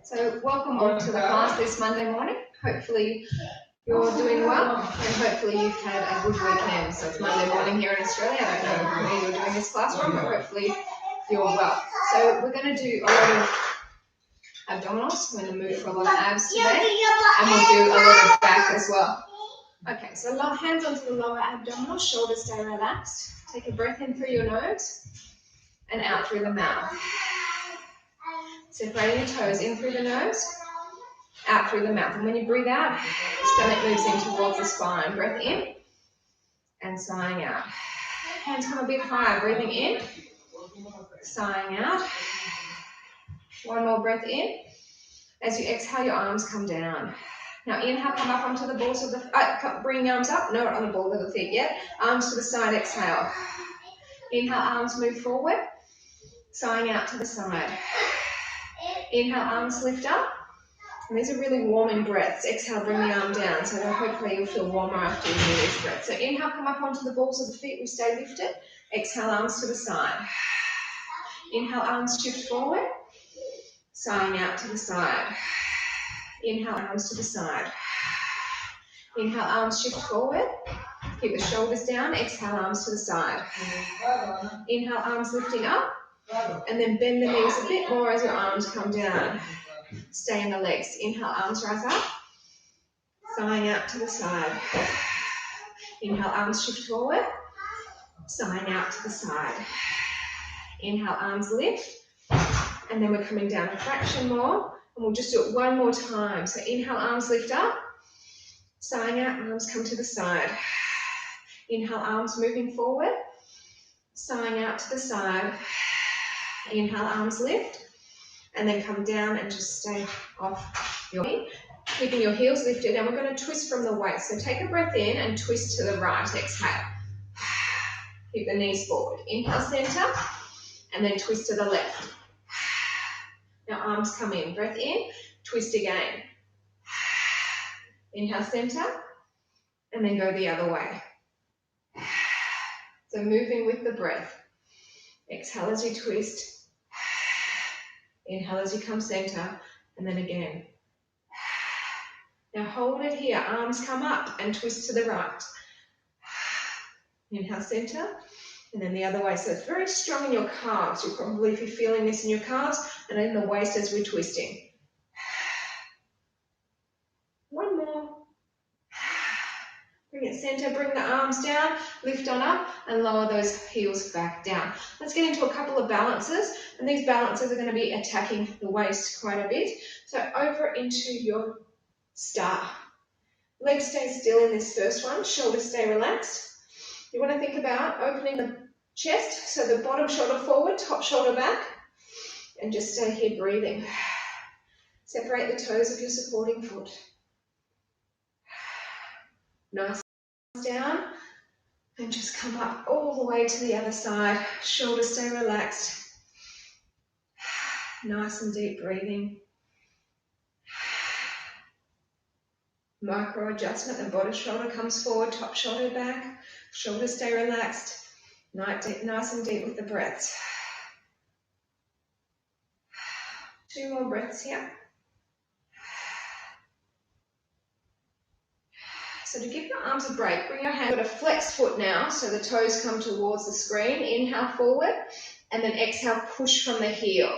So welcome on to the class this Monday morning. Hopefully you're doing well and hopefully you've had a good weekend. So it's Monday morning here in Australia. I don't know where you're doing this class from, but hopefully you're well. So we're going to do a lot of abdominals. We're going to move for a lot of abs today, and we'll do a lot of back as well. Okay, so hands onto the lower abdominal, shoulders stay relaxed. Take a breath in through your nose and out through the mouth. Separating the toes, in through the nose, out through the mouth. And when you breathe out, the stomach moves in towards the spine. Breath in and sighing out. Hands come a bit higher, breathing in, sighing out. One more breath in. As you exhale, your arms come down. Now inhale, come up onto the balls of the, bring your arms up, not on the balls of the feet yet. Arms to the side, exhale. Inhale, arms move forward, sighing out to the side. Inhale, arms lift up. And these are really warming breaths. Exhale, bring the arm down. So that hopefully you'll feel warmer after you do these breaths. So inhale, come up onto the balls of the feet. We stay lifted. Exhale, arms to the side. Inhale, arms shift forward. Sighing out to the side. Inhale, arms to the side. Inhale, arms shift forward. Keep the shoulders down. Exhale, arms to the side. Inhale, arms lifting up. And then bend the knees a bit more as your arms come down. Stay in the legs. Inhale, arms rise up. Sighing out to the side. Inhale, arms shift forward. Sighing out to the side. Inhale, arms lift. And then we're coming down a fraction more. And we'll just do it one more time. So inhale, arms lift up. Sighing out, arms come to the side. Inhale, arms moving forward. Sighing out to the side. Inhale, arms lift. And then come down and just stay off your knee. Keeping your heels lifted. And we're going to twist from the waist. So take a breath in and twist to the right. Exhale. Keep the knees forward. Inhale, center. And then twist to the left. Now arms come in. Breath in. Twist again. Inhale, center. And then go the other way. So moving with the breath. Exhale as you twist. Inhale as you come center, and then again. Now hold it here, arms come up and twist to the right. Inhale, center, and then the other way. So it's very strong in your calves. You'll probably be feeling this in your calves and in the waist as we're twisting. One more. Bring it center, bring the arms down, lift on up and lower those heels back down. Let's get into a couple of balances, and these balances are going to be attacking the waist quite a bit. So over into your star. Legs stay still in this first one, shoulders stay relaxed. You want to think about opening the chest, so the bottom shoulder forward, top shoulder back, and just stay here breathing. Separate the toes of your supporting foot. Nice down and just come up all the way to the other side. Shoulders stay relaxed. Nice and deep breathing. Micro adjustment. The bottom shoulder comes forward, top shoulder back. Shoulders stay relaxed. Nice and deep with the breaths. 2 more breaths here. So to give your arms a break, bring your hand, got a flexed foot now, so the toes come towards the screen. Inhale forward, and then exhale, push from the heel.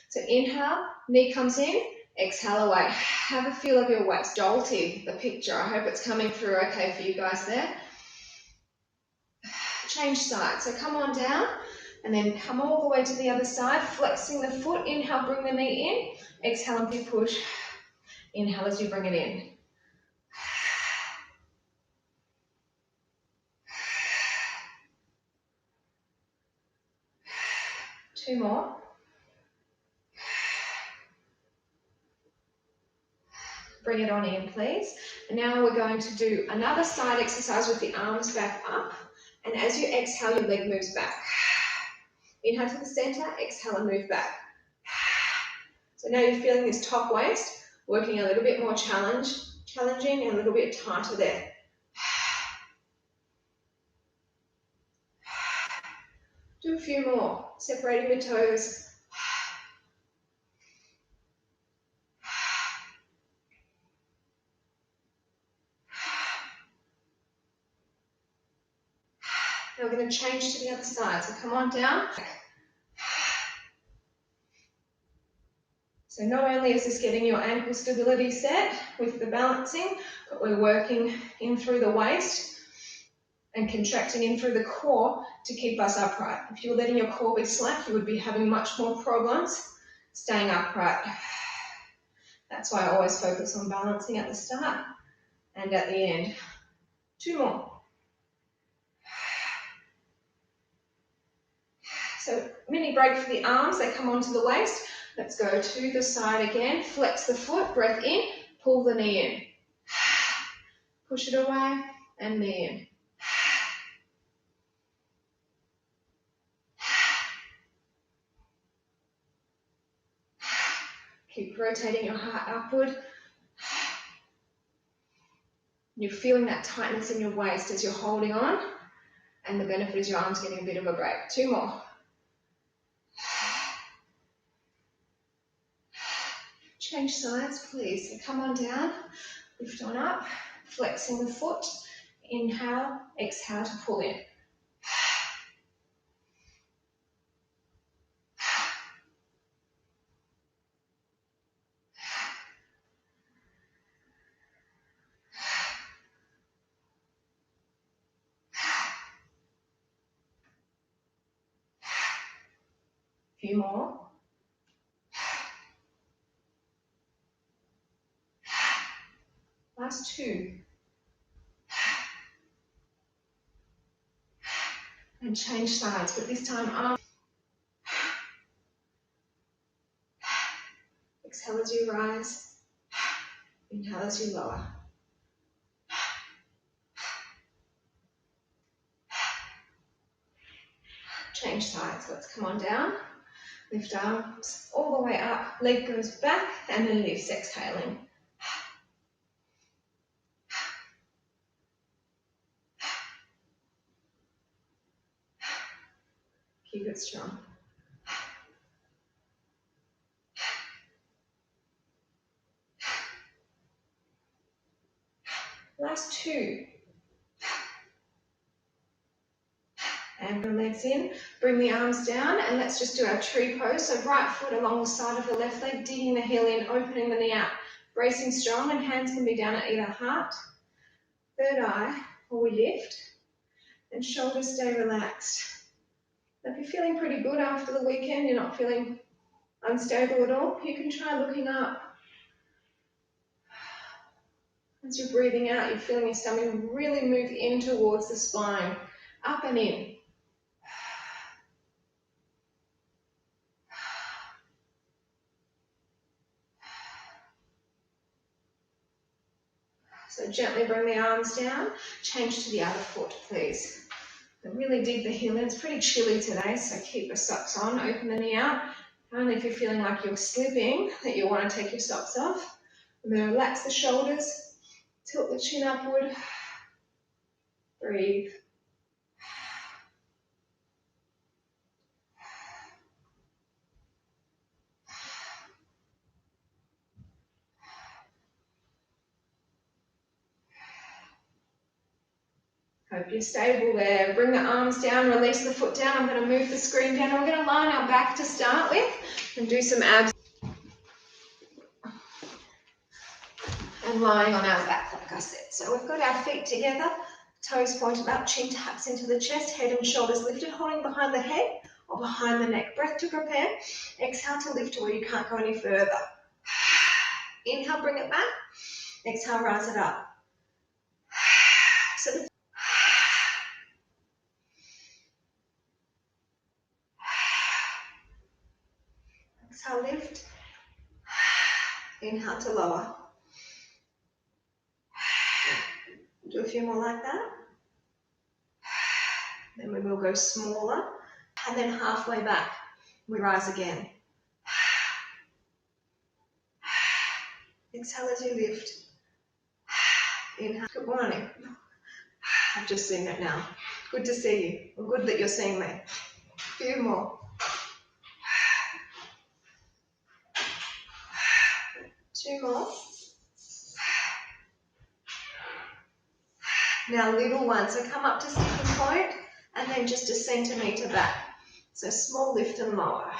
So inhale, knee comes in, exhale away. Have a feel of your waist, jolting the picture. I hope it's coming through okay for you guys there. Change sides, so come on down, and then come all the way to the other side, flexing the foot. Inhale, bring the knee in, exhale and big push. Inhale as you bring it in. 2 more. Bring it on in, please. And now we're going to do another side exercise with the arms back up. And as you exhale, your leg moves back. Inhale to the center, exhale and move back. So now you're feeling this top waist, working a little bit more challenging and a little bit tighter there. Do a few more, separating the toes. we're going to change to the other side. So come on down. So not only is this getting your ankle stability set with the balancing, but we're working in through the waist and contracting in through the core to keep us upright. If you're letting your core be slack, you would be having much more problems staying upright. That's why I always focus on balancing at the start and at the end. 2 more. So mini break for the arms, they come onto the waist. Let's go to the side again. Flex the foot, breath in, pull the knee in. Push it away and knee in. Keep rotating your heart upward. You're feeling that tightness in your waist as you're holding on, and the benefit is your arms getting a bit of a break. 2 more. Change sides, please. So come on down, lift on up, flexing the foot. Inhale, exhale to pull in. Few more. Last 2. And change sides, but this time arm. Exhale as you rise. Inhale as you lower. Change sides. Let's come on down. Lift arms all the way up. Leg goes back and then lifts, exhaling. Keep it strong. Last 2. And bring the legs in, bring the arms down, and let's just do our tree pose. So right foot along the side of the left leg, digging the heel in, opening the knee out, bracing strong, and hands can be down at either heart, third eye, or we lift, and shoulders stay relaxed. If you're feeling pretty good after the weekend, you're not feeling unstable at all, you can try looking up. As you're breathing out, you're feeling your stomach really move in towards the spine, up and in. So gently bring the arms down, change to the other foot, please. And really dig the heel in. It's pretty chilly today, so keep your socks on, open the knee out. Only if you're feeling like you're slipping that you want to take your socks off. And then relax the shoulders, tilt the chin upward, breathe. Hope you're stable there. Bring the arms down, release the foot down. I'm going to move the screen down. We're going to line our back to start with and do some abs. And lying on our back, like I said. So we've got our feet together, toes pointed up, chin taps into the chest, head and shoulders lifted, holding behind the head or behind the neck. Breath to prepare. Exhale to lift to where you can't go any further. Inhale, bring it back. Exhale, rise it up. So exhale, lift. Inhale to lower. Do a few more like that. Then we will go smaller. And then halfway back, we rise again. Exhale as you lift. Inhale. Good morning. I've just seen it now. Good to see you. Good that you're seeing me. A few more. 2 more. Now little one. So come up to sticking point and then just a centimetre back. So small lift and lower.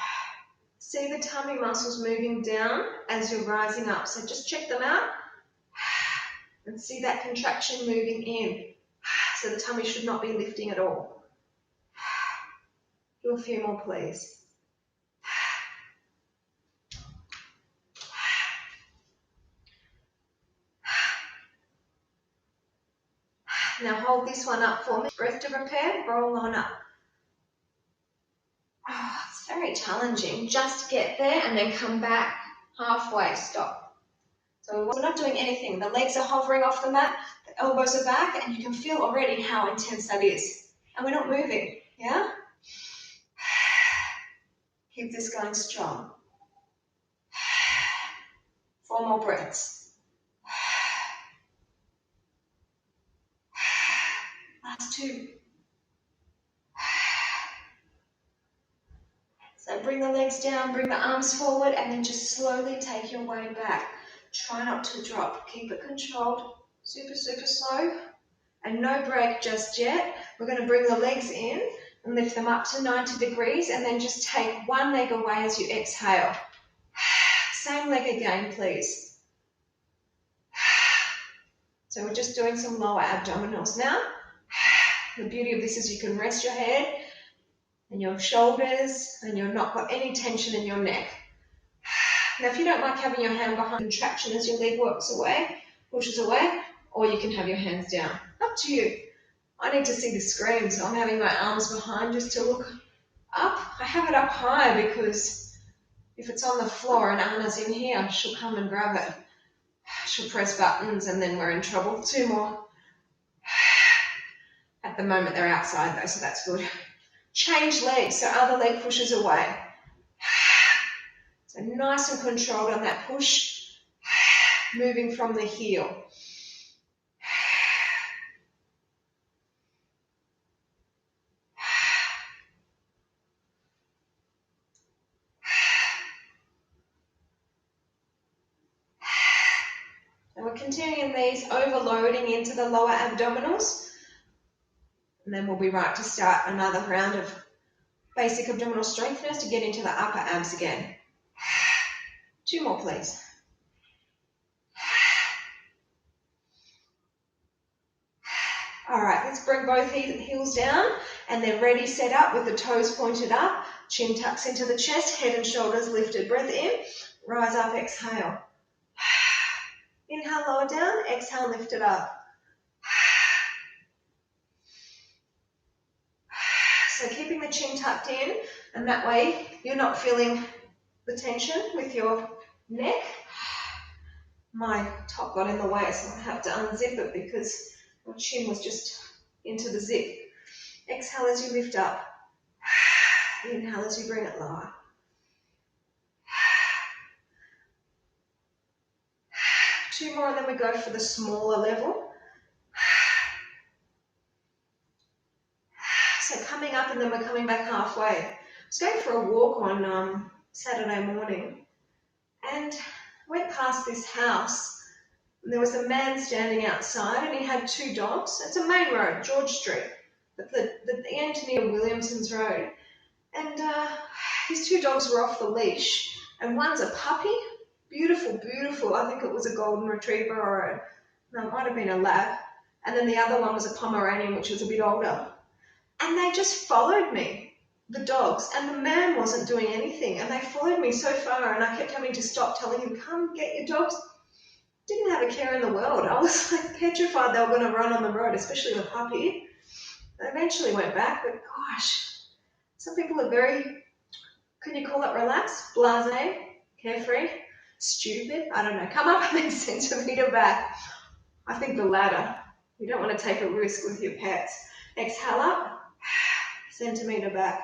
See the tummy muscles moving down as you're rising up. So just check them out and see that contraction moving in. So the tummy should not be lifting at all. Do a few more, please. Now hold this one up for me. Breath to prepare, roll on up. Oh, it's very challenging. Just get there and then come back halfway, stop. So we're not doing anything. The legs are hovering off the mat, the elbows are back, and you can feel already how intense that is. And we're not moving, yeah? Keep this going strong. 4 more breaths. Last 2. So bring the legs down, bring the arms forward, and then just slowly take your way back. Try not to drop. Keep it controlled. Super, super slow. And no break just yet. We're going to bring the legs in and lift them up to 90 degrees, and then just take one leg away as you exhale. Same leg again, please. So we're just doing some lower abdominals now. The beauty of this is you can rest your head and your shoulders, and you've not got any tension in your neck. Now, if you don't like having your hand behind contraction as your leg works away, pushes away, or you can have your hands down. Up to you. I need to see the screen, so I'm having my arms behind just to look up. I have it up high because if it's on the floor and Anna's in here, she'll come and grab it. She'll press buttons and then we're in trouble. 2 more. At the moment they're outside though, so that's good. Change legs, so other leg pushes away. So nice and controlled on that push, moving from the heel. And we're continuing these, overloading into the lower abdominals. And then we'll be right to start another round of basic abdominal strengtheners to get into the upper abs again. 2 more, please. All right, let's bring both heels down and then ready, set up with the toes pointed up. Chin tucks into the chest, head and shoulders lifted. Breath in, rise up, exhale. Inhale, lower down, exhale, lift it up. So keeping the chin tucked in, and that way you're not feeling the tension with your neck. My top got in the way, so I have to unzip it because my chin was just into the zip. Exhale as you lift up. Inhale as you bring it lower. 2 more and then we go for the smaller level. So coming up and then we're coming back halfway. I was going for a walk on Saturday morning and went past this house. And there was a man standing outside and he had 2 dogs. It's a main road, George Street, the end near Williamson's Road. And his 2 dogs were off the leash. And one's a puppy, beautiful, beautiful. I think it was a golden retriever or it might have been a lab. And then the other one was a Pomeranian, which was a bit older. And they just followed me, the dogs, and the man wasn't doing anything. And they followed me so far and I kept having to stop telling him, come get your dogs. Didn't have a care in the world. I was like petrified they were going to run on the road, especially the puppy. They eventually went back, but gosh, some people are very, can you call it relaxed, blasé, carefree, stupid? I don't know. Come up and then centimetre back. I think the latter. You don't want to take a risk with your pets. Exhale up, centimetre back.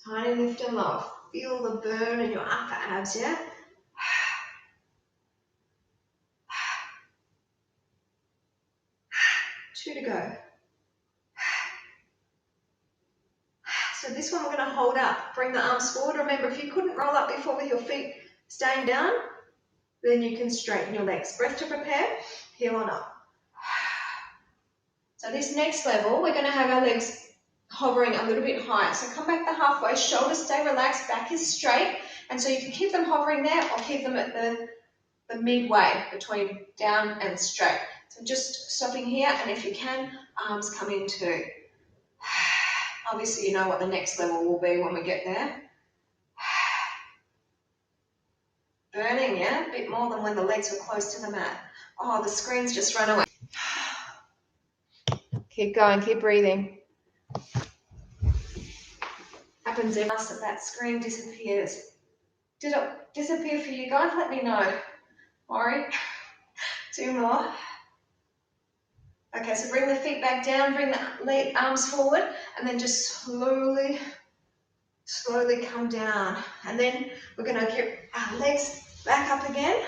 Tiny lift and lower. Feel the burn in your upper abs, yeah? 2 to go. So this one we're going to hold up. Bring the arms forward. Remember, if you couldn't roll up before with your feet staying down, then you can straighten your legs. Breath to prepare. Heel on up. So this next level, we're going to have our legs hovering a little bit higher. So come back the halfway, shoulders stay relaxed, back is straight. And so you can keep them hovering there or keep them at the midway between down and straight. So just stopping here, and if you can, arms come in too. Obviously, you know what the next level will be when we get there. Burning, yeah? A bit more than when the legs were close to the mat. Oh, the screen's just run away. Keep going, keep breathing. Happens every time that screen disappears. Did it disappear for you guys? Let me know. Ori, 2 more. Okay, so bring the feet back down, bring the arms forward, and then just slowly come down. And then we're going to get our legs back up again,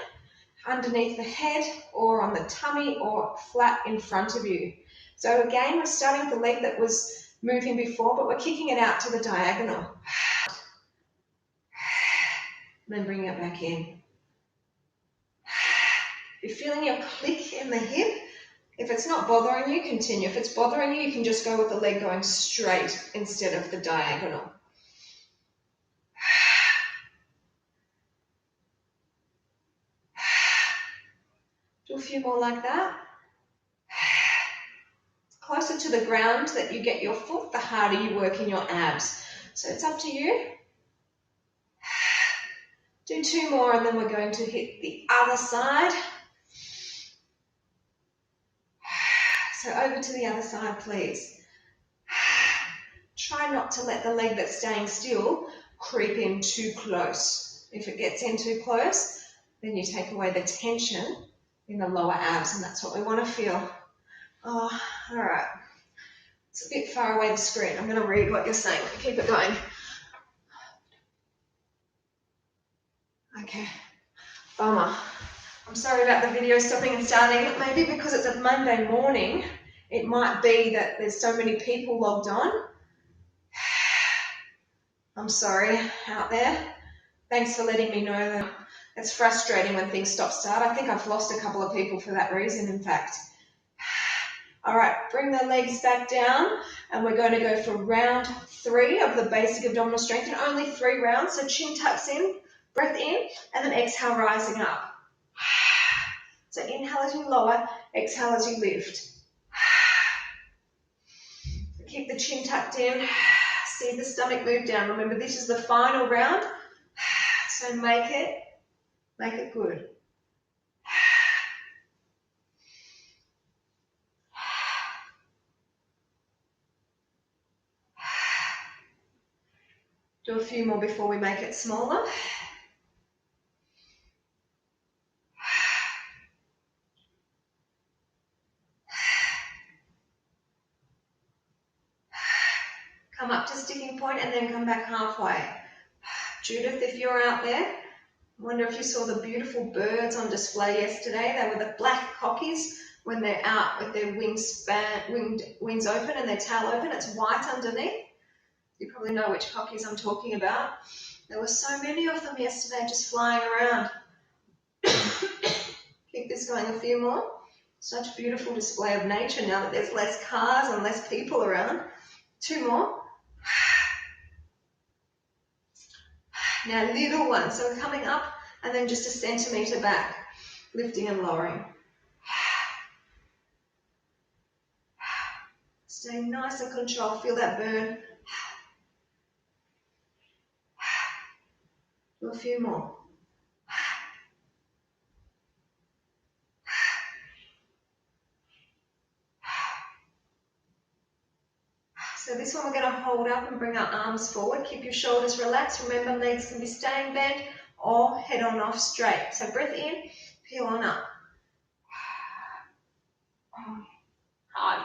underneath the head or on the tummy or flat in front of you. So again, we're starting with the leg that was moving before, but we're kicking it out to the diagonal. And then bring it back in. If you're feeling your click in the hip, if it's not bothering you, continue. If it's bothering you, you can just go with the leg going straight instead of the diagonal. Do a few more like that. Closer to the ground that you get your foot, the harder you work in your abs. So it's up to you. Do 2 more, and then we're going to hit the other side. So over to the other side, please. Try not to let the leg that's staying still creep in too close. If it gets in too close, then you take away the tension in the lower abs, and that's what we want to feel. Oh, all right. It's a bit far away the screen. I'm going to read what you're saying. Keep it going. Okay. Bummer. I'm sorry about the video stopping and starting. Maybe because it's a Monday morning, it might be that there's so many people logged on. I'm sorry out there. Thanks for letting me know that. It's frustrating when things start. I think I've lost a couple of people for that reason, in fact. All right, bring the legs back down, and we're going to go for round 3 of the basic abdominal strength, and only 3 rounds. So chin tucks in, breath in, and then exhale, rising up. So inhale as you lower, exhale as you lift. Keep the chin tucked in. See the stomach move down. Remember, this is the final round, so make it good. Do a few more before we make it smaller. Come up to sticking point and then come back halfway. Judith, if you're out there, I wonder if you saw the beautiful birds on display yesterday. They were the black cockies when they're out with their wings open and their tail open. It's white underneath. You probably know which cockies I'm talking about. There were so many of them yesterday just flying around. Keep this going a few more. Such a beautiful display of nature now that there's less cars and less people around. 2 more. Now little one, so we're coming up and then just a centimetre back, lifting and lowering. Stay nice and controlled, feel that burn. Do a few more. So this one we're going to hold up and bring our arms forward. Keep your shoulders relaxed. Remember, legs can be staying bent or head on off straight. So breath in, peel on up. Hard.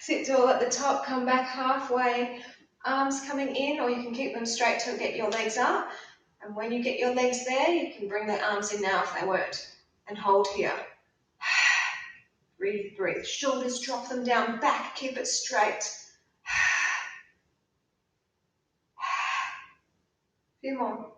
Sit tall at the top, come back halfway. Arms coming in, or you can keep them straight to get your legs up. And when you get your legs there, you can bring the arms in now if they weren't. And hold here. Breathe, breathe. Shoulders, drop them down, back, keep it straight. Few more.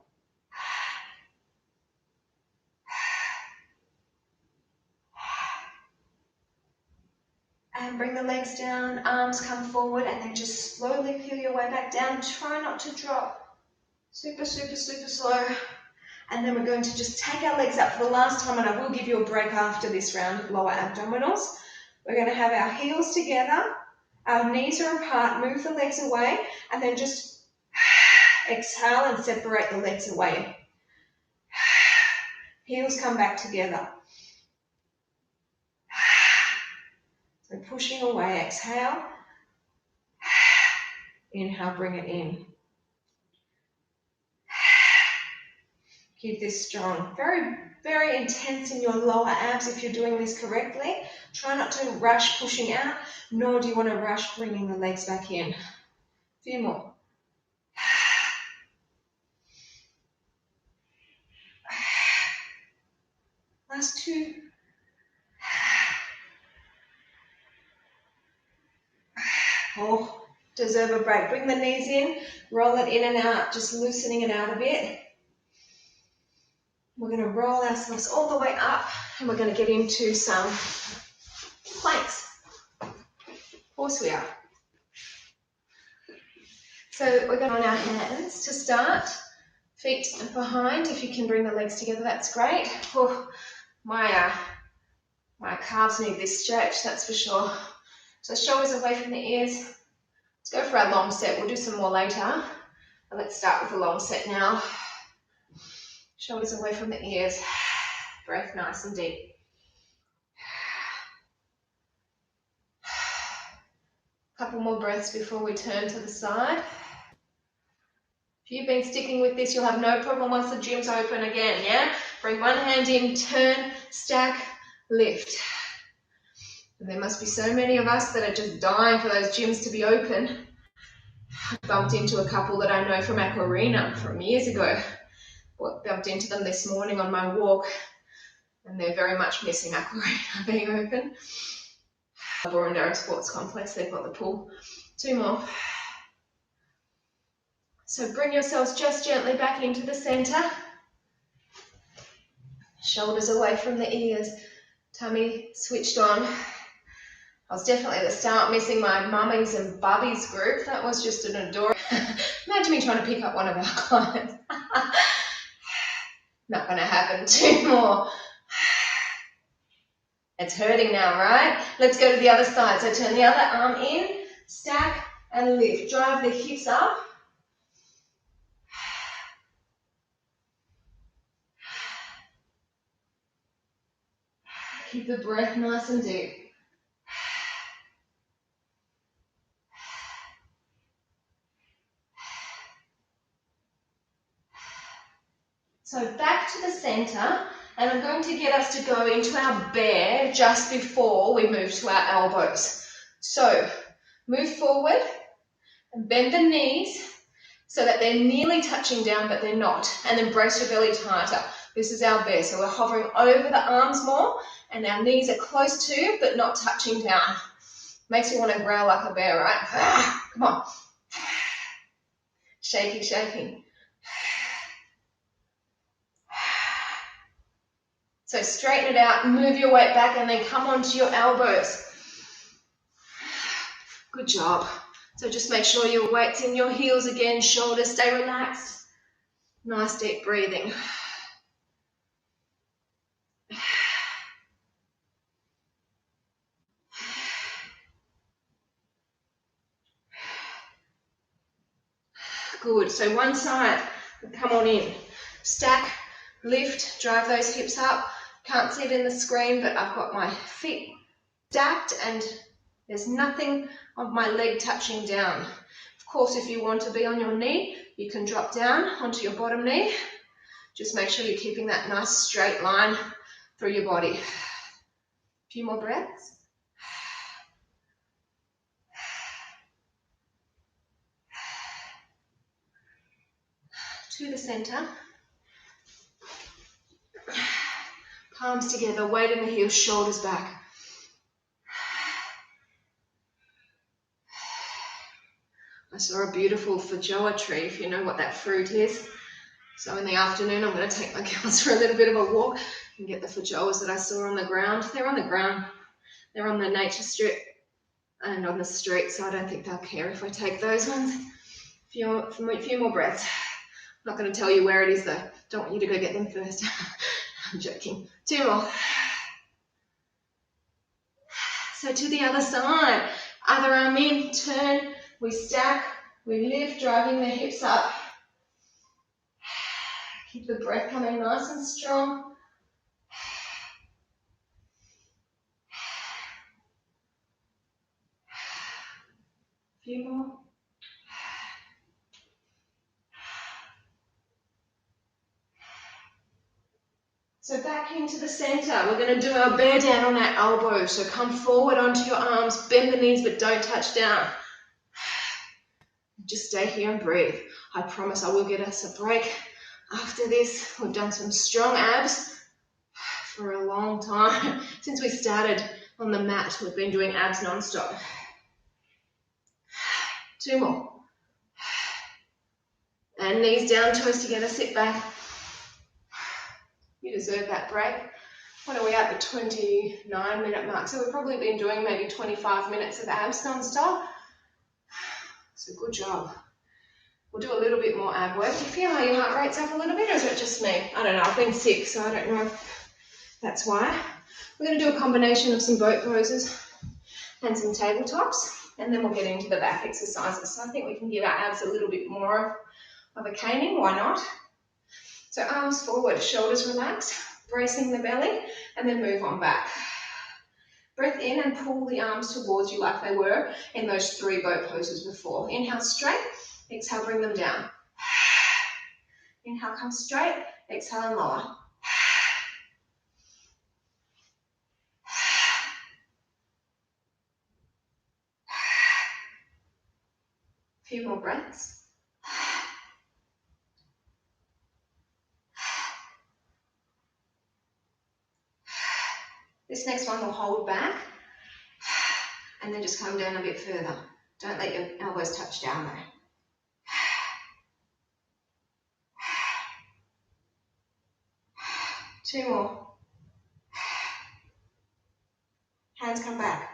And bring the legs down, arms come forward, and then just slowly peel your way back down. Try not to drop. Super, super, super slow. And then we're going to just take our legs up for the last time, and I will give you a break after this round of lower abdominals. We're going to have our heels together, our knees are apart, move the legs away, and then just exhale and separate the legs away. Heels come back together. So pushing away, exhale. Inhale, bring it in. Keep this strong. Very, very intense in your lower abs if you're doing this correctly. Try not to rush pushing out, nor do you want to rush bringing the legs back in. A few more. Last two. Oh, deserve a break. Bring the knees in, roll it in and out, just loosening it out a bit. We're going to roll ourselves all the way up, and we're going to get into some planks. Of course we are. So we're going on our hands to start. Feet behind. If you can bring the legs together, that's great. Oh, my calves need this stretch, that's for sure. So shoulders away from the ears. Let's go for our long set. We'll do some more later. But let's start with the long set now. Shoulders away from the ears. Breath nice and deep. Couple more breaths before we turn to the side. If you've been sticking with this, you'll have no problem once the gym's open again, yeah? Bring one hand in, turn, stack, lift. And there must be so many of us that are just dying for those gyms to be open. I bumped into a couple that I know from Aquarina from years ago. Bumped into them this morning on my walk, and they're very much missing Aquarina being open. Borondaro Sports Complex, they've got the pool. Two more. So bring yourselves just gently back into the center. Shoulders away from the ears. Tummy switched on. I was definitely at the start missing my mummies and bubbies group. That was just an adorable. Imagine me trying to pick up one of our clients. Not going to happen. Two more. It's hurting now, right? Let's go to the other side. So turn the other arm in, stack and lift. Drive the hips up. Keep the breath nice and deep. So back to the center, and I'm going to get us to go into our bear just before we move to our elbows. So move forward and bend the knees so that they're nearly touching down, but they're not. And then brace your belly tighter. This is our bear. So we're hovering over the arms more, and our knees are close to, but not touching down. Makes you want to growl like a bear, right? Come on. Shaky, shaking. So straighten it out, move your weight back, and then come onto your elbows. Good job. So just make sure your weight's in your heels again, shoulders stay relaxed. Nice deep breathing. Good. So one side, come on in. Stack, lift, drive those hips up. Can't see it in the screen, but I've got my feet stacked and there's nothing of my leg touching down. Of course, if you want to be on your knee, you can drop down onto your bottom knee. Just make sure you're keeping that nice straight line through your body. A few more breaths. To the center. Palms together, weight in the heels, shoulders back. I saw a beautiful feijoa tree, if you know what that fruit is. So in the afternoon, I'm going to take my girls for a little bit of a walk and get the feijoas that I saw on the ground. They're on the ground. They're on the nature strip. and on the street, so I don't think they'll care if I take those ones. A few more breaths. I'm not going to tell you where it is though. Don't want you to go get them first. I'm joking. 2 more. So to the other side. Other arm in, turn, we stack, we lift, driving the hips up. Keep the breath coming nice and strong. A few more. So back into the center. We're going to do our bear down on our elbows. So come forward onto your arms, bend the knees, but don't touch down. Just stay here and breathe. I promise I will get us a break after this. We've done some strong abs for a long time. Since we started on the mat, we've been doing abs non-stop. 2 more. And knees down, toes together, sit back. You deserve that break. What are we at? The 29-minute mark. So we've probably been doing maybe 25 minutes of abs non-stop. So good job. We'll do a little bit more ab work. Do you feel how your heart rate's up a little bit, or is it just me? I don't know. I've been sick, so I don't know if that's why. We're going to do a combination of some boat poses and some tabletops, and then we'll get into the back exercises. So I think we can give our abs a little bit more of a caning. Why not? So arms forward, shoulders relaxed, bracing the belly, and then move on back. Breath in and pull the arms towards you like they were in those 3 boat poses before. Inhale straight, exhale, bring them down. Inhale, come straight, exhale and lower. A few more breaths. This next one will hold back and then just come down a bit further. Don't let your elbows touch down though. 2 more. Hands come back.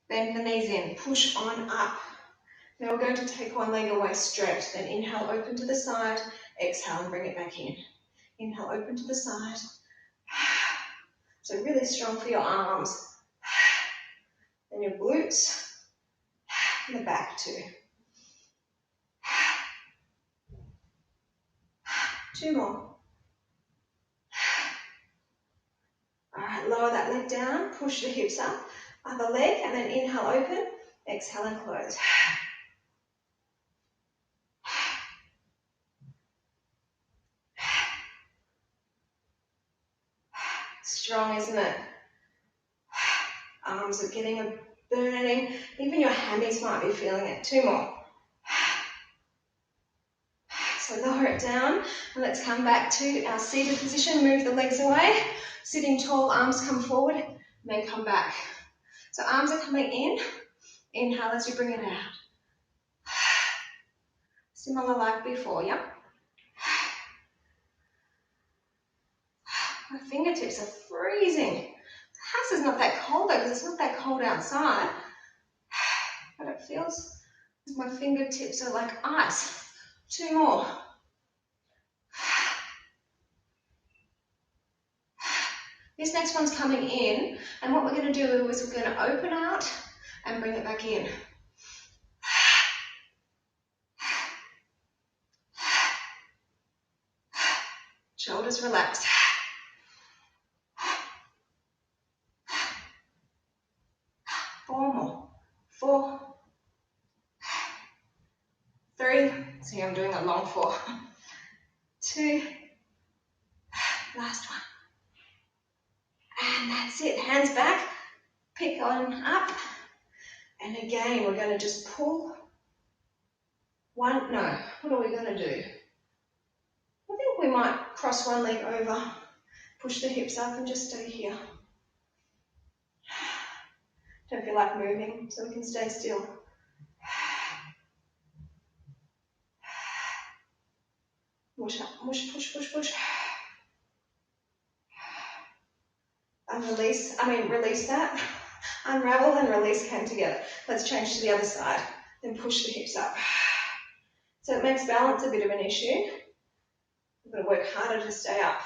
Bend the knees in. Push on up. Now we're going to take one leg away straight. Then inhale, open to the side. Exhale and bring it back in. Inhale, open to the side. So really strong for your arms. Then your glutes. And the back too. 2 more. Alright, lower that leg down. Push the hips up. Other leg. And then inhale, open. Exhale and close. Strong, isn't it? Arms are getting a burning. Even your hammies might be feeling it. 2 more. So lower it down. And let's come back to our seated position. Move the legs away. Sitting tall, arms come forward. And then come back. So arms are coming in. Inhale as you bring it out. Similar like before, yep. My fingertips are freezing. The house is not that cold though, because it's not that cold outside. But it feels as my fingertips are like ice. 2 more. This next one's coming in, and what we're going to do is we're going to open out and bring it back in. Shoulders relaxed. 4 more. 4. 3. See, I'm doing a long 4. 2. Last one. And that's it. Hands back. Pick on up. And again, we're going to just pull. What are we going to do? I think we might cross one leg over. Push the hips up and just stay here. Don't feel like moving, so we can stay still. Push up, push, push, push, push. And release that. Unravel and release, came together. Let's change to the other side. Then push the hips up. So it makes balance a bit of an issue. You've got to work harder to stay up.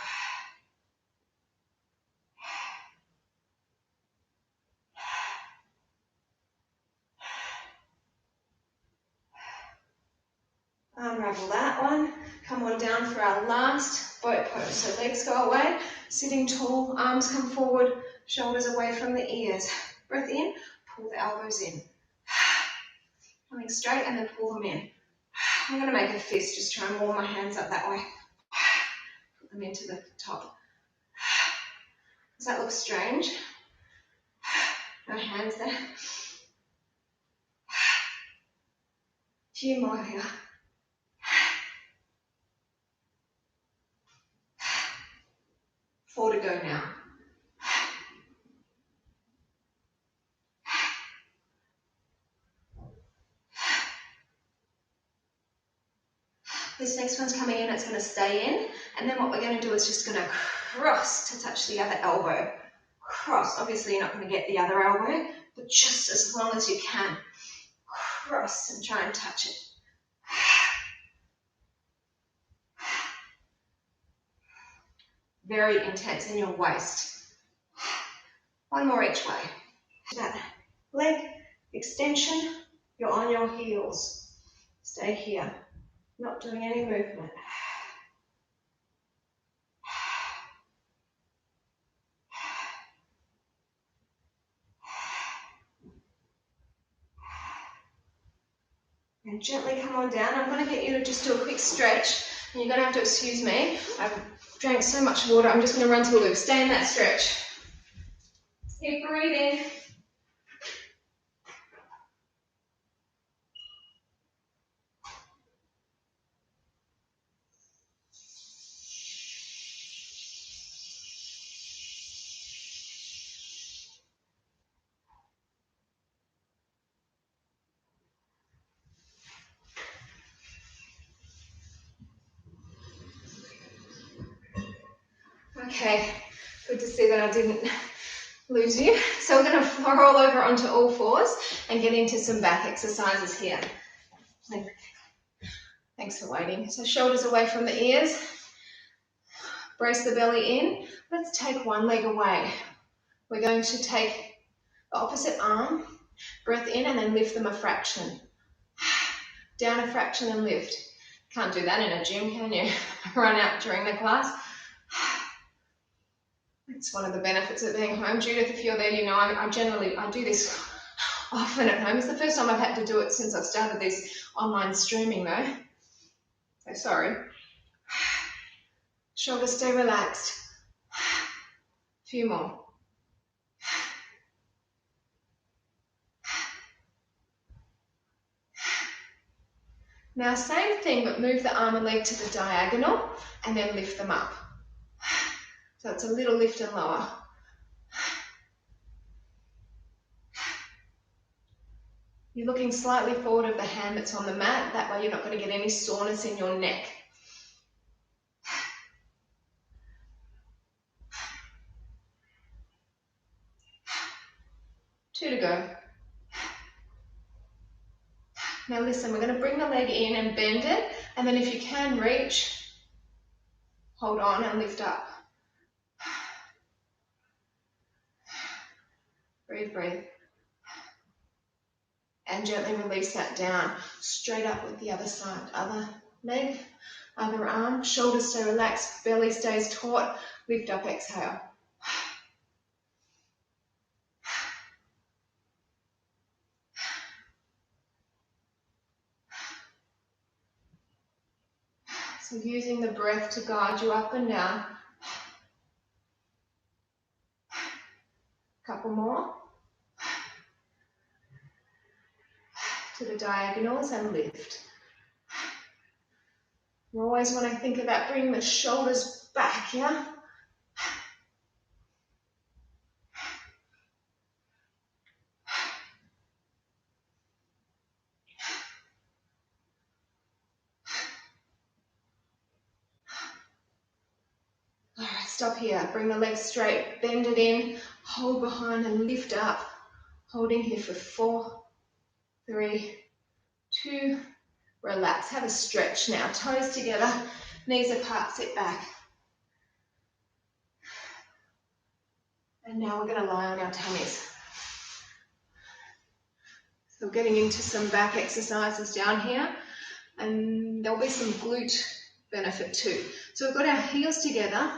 Unravel that one. Come on down for our last boat pose. So legs go away, sitting tall, arms come forward, shoulders away from the ears. Breath in, pull the elbows in. Coming straight and then pull them in. I'm going to make a fist, just try and warm my hands up that way. Put them into the top. Does that look strange? No hands there. A few more here. 4 to go now. This next one's coming in, it's going to stay in, and then what we're going to do is just going to cross to touch the other elbow. Cross. Obviously you're not going to get the other elbow, but just as long as you can. Cross and try and touch it. Very intense in your waist. One more each way. That leg extension, you're on your heels. Stay here, not doing any movement. And gently come on down. I'm going to get you to just do a quick stretch. And you're going to have to excuse me. I've drank so much water, I'm just going to run to a loop. Stay in that stretch. Keep breathing. Okay, good to see that I didn't lose you. So we're going to roll over onto all fours and get into some back exercises here. Thanks for waiting. So shoulders away from the ears. Brace the belly in. Let's take one leg away. We're going to take the opposite arm, breath in and then lift them a fraction. Down a fraction and lift. Can't do that in a gym, can you? Run out during the class. It's one of the benefits of being home. Judith, if you're there, you know I do this often at home. It's the first time I've had to do it since I've started this online streaming though. So sorry. Shoulders stay relaxed. A few more. Now same thing, but move the arm and leg to the diagonal and then lift them up. So it's a little lift and lower. You're looking slightly forward of the hand that's on the mat. That way you're not going to get any soreness in your neck. Two to go. Now listen, we're going to bring the leg in and bend it, and then if you can reach, hold on and lift up. Breathe, breathe. And gently release that down. Straight up with the other side. Other leg, other arm, shoulders stay relaxed, belly stays taut, lift up, exhale. So using the breath to guide you up and down. Couple more. To the diagonals and lift. You always want to think about bringing the shoulders back, yeah? Alright, stop here. Bring the legs straight, bend it in, hold behind and lift up. Holding here for 4, 3, 2, relax. Have a stretch now. Toes together, knees apart, sit back. And now we're going to lie on our tummies. So we're getting into some back exercises down here, and there'll be some glute benefit too. So we've got our heels together,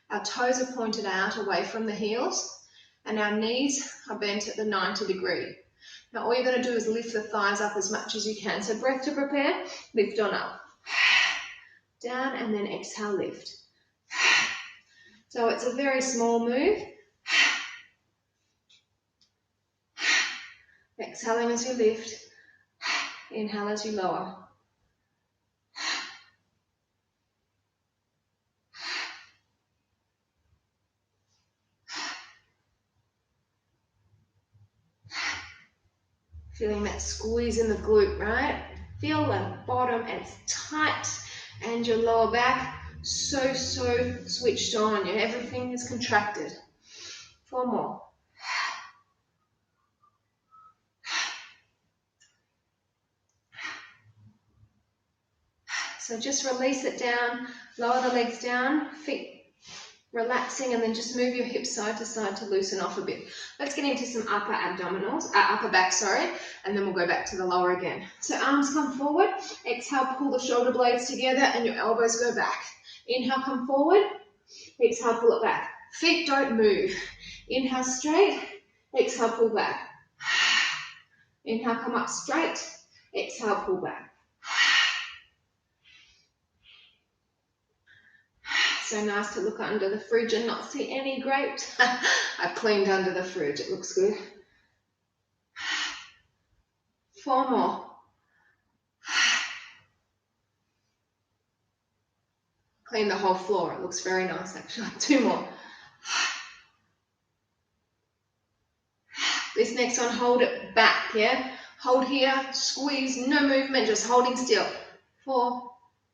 our toes are pointed out away from the heels, and our knees are bent at the 90 degree. Now all you're going to do is lift the thighs up as much as you can. So breath to prepare, lift on up. Down, and then exhale, lift. So it's a very small move. Exhaling as you lift. Inhale as you lower. Feeling that squeeze in the glute, right? Feel the bottom, it's tight, and your lower back so switched on. Everything is contracted. 4 more. So just release it down, lower the legs down, feet relaxing, and then just move your hips side to side to loosen off a bit. Let's get into some upper abdominals, upper back, sorry, and then we'll go back to the lower again. So arms come forward, exhale, pull the shoulder blades together and your elbows go back. Inhale, come forward, exhale, pull it back. Feet don't move. Inhale, straight, exhale, pull back. Inhale, come up straight, exhale, pull back. So nice to look under the fridge and not see any grapes. I cleaned under the fridge, it looks good. 4 more. Clean the whole floor, it looks very nice actually. 2 more. This next one, hold it back, yeah? Hold here, squeeze, no movement, just holding still. 4,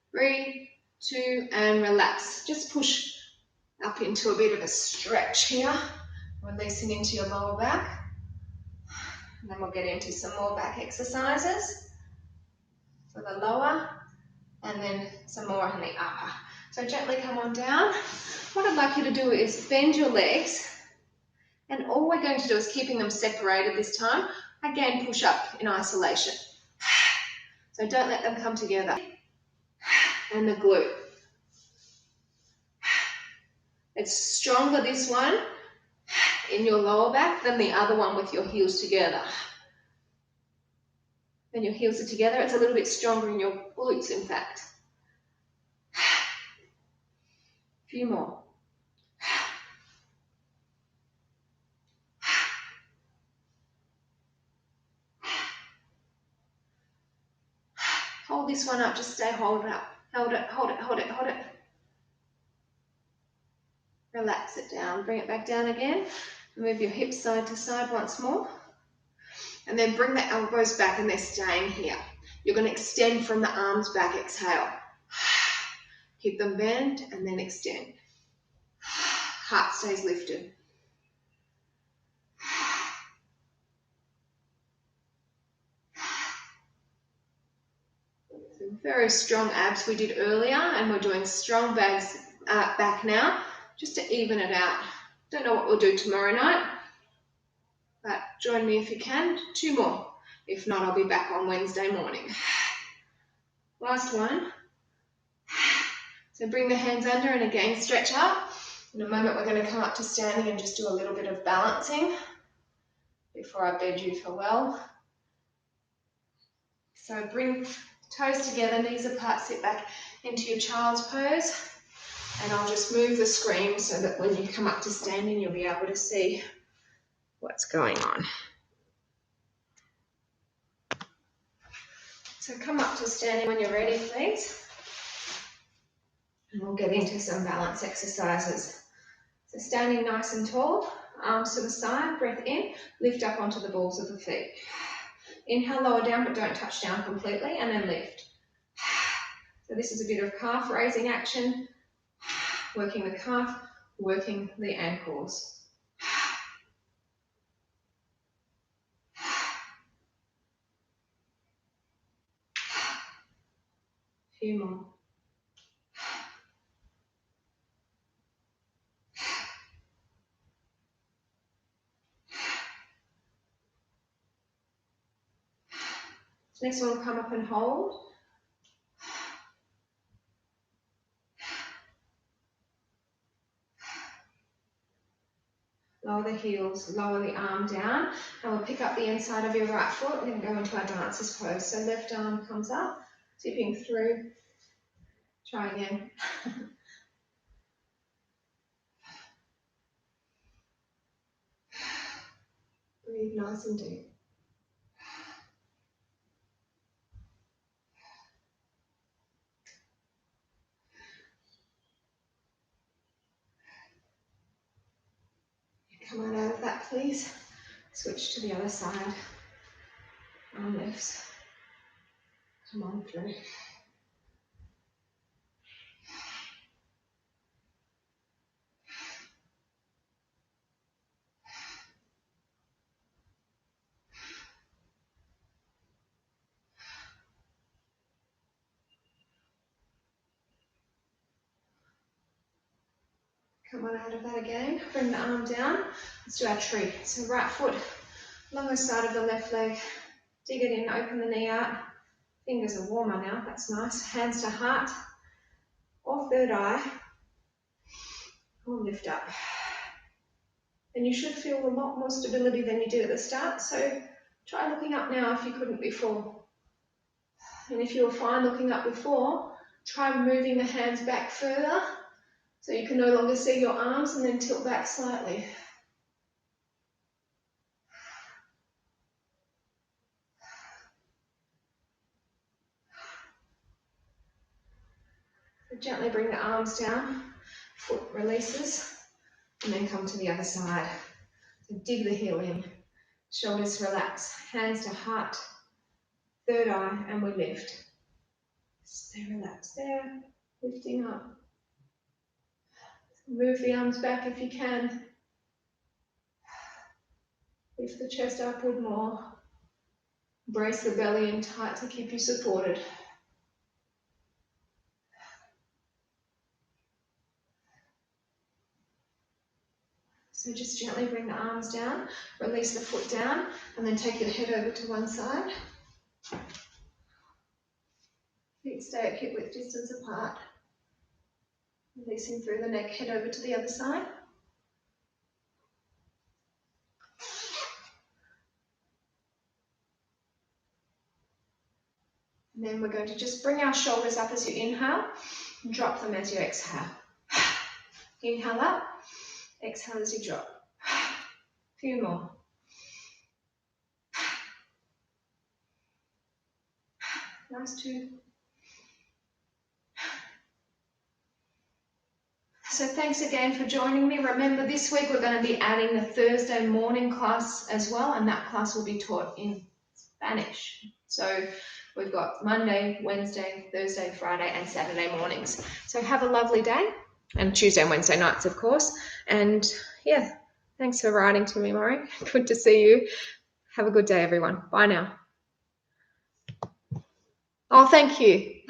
3, 2, and relax. Just push up into a bit of a stretch here, releasing into your lower back. And then we'll get into some more back exercises for the lower, and then some more on the upper. So gently come on down. What I'd like you to do is bend your legs, and all we're going to do is keeping them separated this time. Again, push up in isolation. So don't let them come together. And the glute. It's stronger, this one, in your lower back than the other one with your heels together. When your heels are together, it's a little bit stronger in your glutes, in fact. A few more. Hold this one up, just stay hold it up. Hold it, hold it, hold it, hold it. Relax it down, bring it back down again. Move your hips side to side once more. And then bring the elbows back, and they're staying here. You're going to extend from the arms back, exhale. Keep them bent and then extend. Heart stays lifted. So very strong abs we did earlier, and we're doing strong back now, just to even it out. Don't know what we'll do tomorrow night, but join me if you can. 2 more. If not, I'll be back on Wednesday morning. Last one. So bring the hands under and again stretch up. In a moment we're going to come up to standing and just do a little bit of balancing before I bid you farewell. So bring toes together, knees apart, sit back into your child's pose. And I'll just move the screen so that when you come up to standing you'll be able to see what's going on. So come up to standing when you're ready, please. And we'll get into some balance exercises. So standing nice and tall, arms to the side, breath in, lift up onto the balls of the feet. Inhale, lower down, but don't touch down completely, and then lift. So this is a bit of calf raising action, working the calf, working the ankles. few more. Next one will come up and hold. Lower the heels, lower the arm down, and we'll pick up the inside of your right foot. We're going to go into our dancer's pose. So left arm comes up, tipping through. Try again. Breathe nice and deep. Come on out of that, please. Switch to the other side. Arm lifts. Come on through. Come on out of that again. Bring the arm down. Let's do our tree. So right foot, longest side of the left leg. Dig it in, open the knee out. Fingers are warmer now, that's nice. Hands to heart or third eye. Or lift up. And you should feel a lot more stability than you did at the start. So try looking up now if you couldn't before. And if you were fine looking up before, try moving the hands back further so you can no longer see your arms, and then tilt back slightly. So gently bring the arms down, foot releases, and then come to the other side. So dig the heel in, shoulders relax, hands to heart, third eye, and we lift. Stay relaxed there, lifting up. Move the arms back if you can. Lift the chest upward more. Brace the belly in tight to keep you supported. So just gently bring the arms down, release the foot down, and then take your head over to one side. Feet stay at hip width distance apart. Releasing through the neck, head over to the other side. And then we're going to just bring our shoulders up as you inhale, and drop them as you exhale. Inhale up, exhale as you drop. A few more. Last two. So thanks again for joining me. Remember, this week we're going to be adding the Thursday morning class as well, and that class will be taught in Spanish. So we've got Monday, Wednesday, Thursday, Friday, and Saturday mornings. So have a lovely day, and Tuesday and Wednesday nights, of course. And yeah, thanks for writing to me, Maury. Good to see you. Have a good day, everyone. Bye now. Oh, thank you.